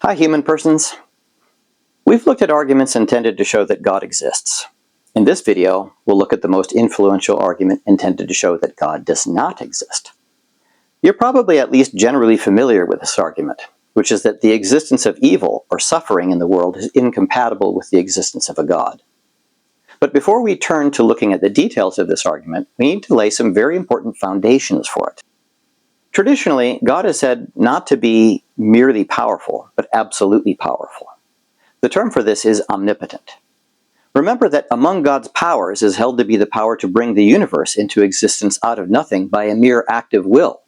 Hi, human persons. We've looked at arguments intended to show that God exists. In this video, we'll look at the most influential argument intended to show that God does not exist. You're probably at least generally familiar with this argument, which is that the existence of evil or suffering in the world is incompatible with the existence of a God. But before we turn to looking at the details of this argument, we need to lay some very important foundations for it. Traditionally, God is said not to be merely powerful, but absolutely powerful. The term for this is omnipotent. Remember that among God's powers is held to be the power to bring the universe into existence out of nothing by a mere act of will.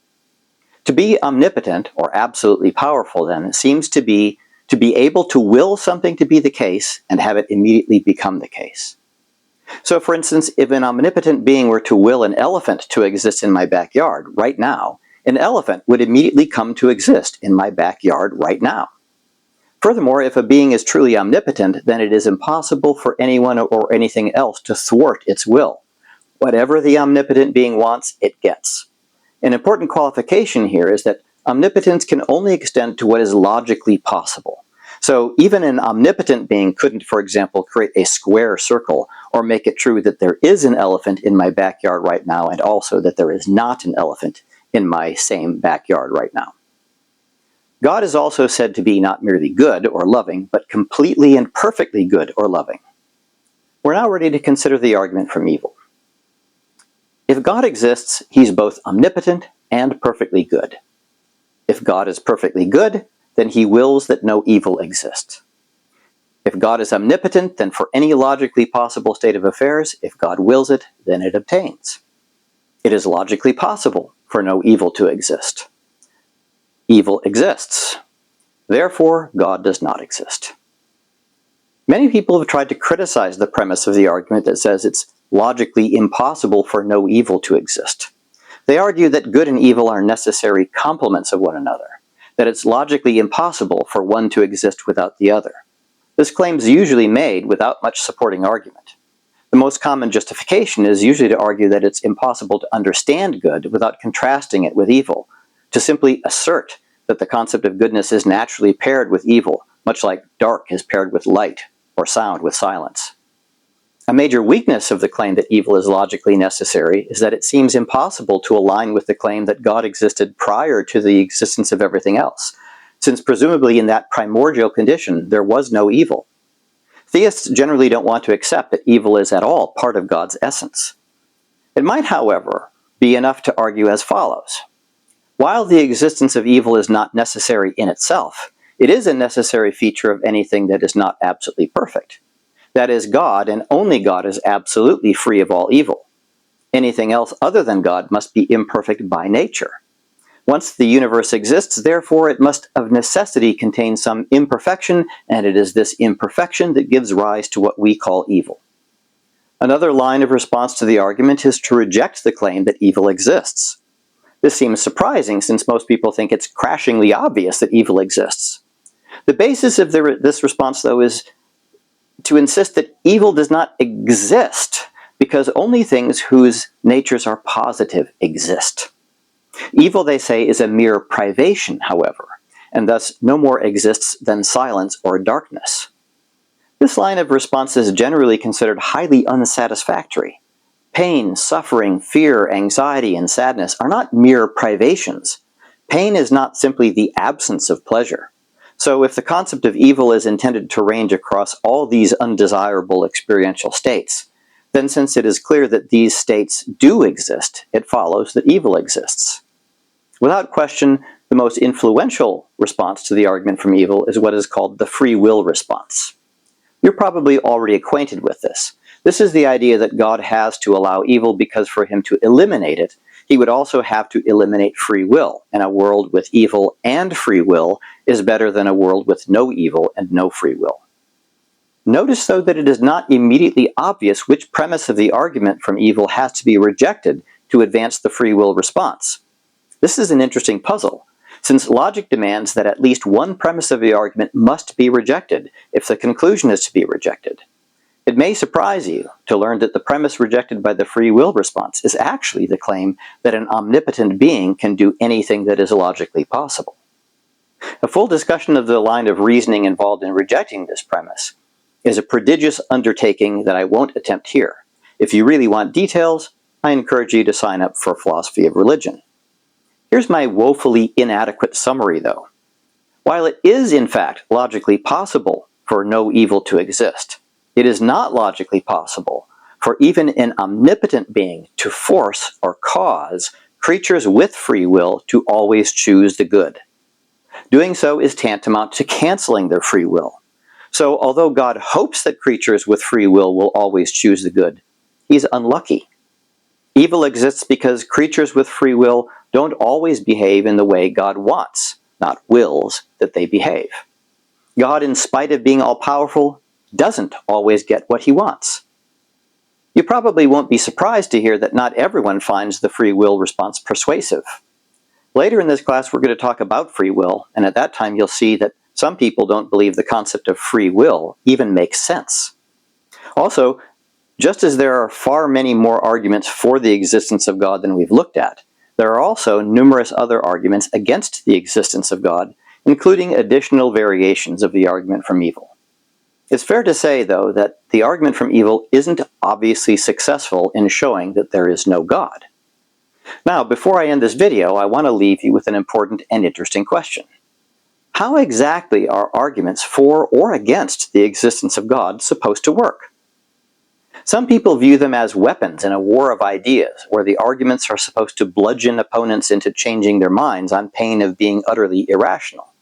To be omnipotent, or absolutely powerful then, seems to be able to will something to be the case and have it immediately become the case. So for instance, if an omnipotent being were to will an elephant to exist in my backyard right now, an elephant would immediately come to exist in my backyard right now. Furthermore, if a being is truly omnipotent, then it is impossible for anyone or anything else to thwart its will. Whatever the omnipotent being wants, it gets. An important qualification here is that omnipotence can only extend to what is logically possible. So even an omnipotent being couldn't, for example, create a square circle or make it true that there is an elephant in my backyard right now and also that there is not an elephant in my same backyard right now. God is also said to be not merely good or loving, but completely and perfectly good or loving. We're now ready to consider the argument from evil. If God exists, he's both omnipotent and perfectly good. If God is perfectly good, then he wills that no evil exists. If God is omnipotent, then for any logically possible state of affairs, if God wills it, then it obtains. It is logically possible for no evil to exist. Evil exists. Therefore, God does not exist. Many people have tried to criticize the premise of the argument that says it's logically impossible for no evil to exist. They argue that good and evil are necessary complements of one another, that it's logically impossible for one to exist without the other. This claim is usually made without much supporting argument. The most common justification is usually to argue that it's impossible to understand good without contrasting it with evil, to simply assert that the concept of goodness is naturally paired with evil, much like dark is paired with light, or sound with silence. A major weakness of the claim that evil is logically necessary is that it seems impossible to align with the claim that God existed prior to the existence of everything else, since presumably in that primordial condition there was no evil. Theists generally don't want to accept that evil is at all part of God's essence. It might, however, be enough to argue as follows. While the existence of evil is not necessary in itself, it is a necessary feature of anything that is not absolutely perfect. That is, God, and only God, is absolutely free of all evil. Anything else other than God must be imperfect by nature. Once the universe exists, therefore, it must of necessity contain some imperfection, and it is this imperfection that gives rise to what we call evil. Another line of response to the argument is to reject the claim that evil exists. This seems surprising since most people think it's crashingly obvious that evil exists. The basis of this response, though, is to insist that evil does not exist because only things whose natures are positive exist. Evil, they say, is a mere privation, however, and thus no more exists than silence or darkness. This line of response is generally considered highly unsatisfactory. Pain, suffering, fear, anxiety, and sadness are not mere privations. Pain is not simply the absence of pleasure. So if the concept of evil is intended to range across all these undesirable experiential states, then since it is clear that these states do exist, it follows that evil exists. Without question, the most influential response to the argument from evil is what is called the free will response. You're probably already acquainted with this. This is the idea that God has to allow evil because for him to eliminate it, he would also have to eliminate free will, and a world with evil and free will is better than a world with no evil and no free will. Notice, though, that it is not immediately obvious which premise of the argument from evil has to be rejected to advance the free will response. This is an interesting puzzle, since logic demands that at least one premise of the argument must be rejected if the conclusion is to be rejected. It may surprise you to learn that the premise rejected by the free will response is actually the claim that an omnipotent being can do anything that is logically possible. A full discussion of the line of reasoning involved in rejecting this premise is a prodigious undertaking that I won't attempt here. If you really want details, I encourage you to sign up for Philosophy of Religion. Here's my woefully inadequate summary, though. While it is, in fact, logically possible for no evil to exist, it is not logically possible for even an omnipotent being to force or cause creatures with free will to always choose the good. Doing so is tantamount to canceling their free will. So, although God hopes that creatures with free will always choose the good, he's unlucky. Evil exists because creatures with free will don't always behave in the way God wants, not wills, that they behave. God, in spite of being all-powerful, doesn't always get what he wants. You probably won't be surprised to hear that not everyone finds the free will response persuasive. Later in this class, we're going to talk about free will, and at that time you'll see that some people don't believe the concept of free will even makes sense. Also, just as there are far many more arguments for the existence of God than we've looked at, there are also numerous other arguments against the existence of God, including additional variations of the argument from evil. It's fair to say, though, that the argument from evil isn't obviously successful in showing that there is no God. Now, before I end this video, I want to leave you with an important and interesting question. How exactly are arguments for or against the existence of God supposed to work? Some people view them as weapons in a war of ideas, where the arguments are supposed to bludgeon opponents into changing their minds on pain of being utterly irrational.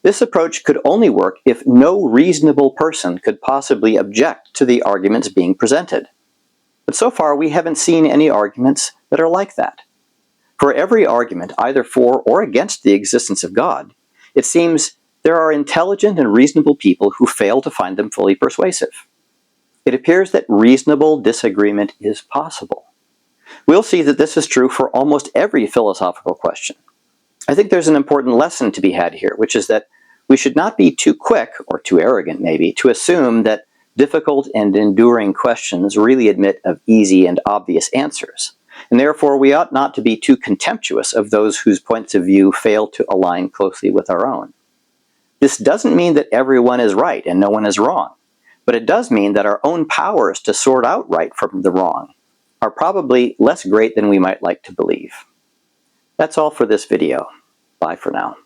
This approach could only work if no reasonable person could possibly object to the arguments being presented. But so far, we haven't seen any arguments that are like that. For every argument, either for or against the existence of God, it seems there are intelligent and reasonable people who fail to find them fully persuasive. It appears that reasonable disagreement is possible. We'll see that this is true for almost every philosophical question. I think there's an important lesson to be had here, which is that we should not be too quick, or too arrogant maybe, to assume that difficult and enduring questions really admit of easy and obvious answers, and therefore we ought not to be too contemptuous of those whose points of view fail to align closely with our own. This doesn't mean that everyone is right and no one is wrong, but it does mean that our own powers to sort out right from the wrong are probably less great than we might like to believe. That's all for this video. Bye for now.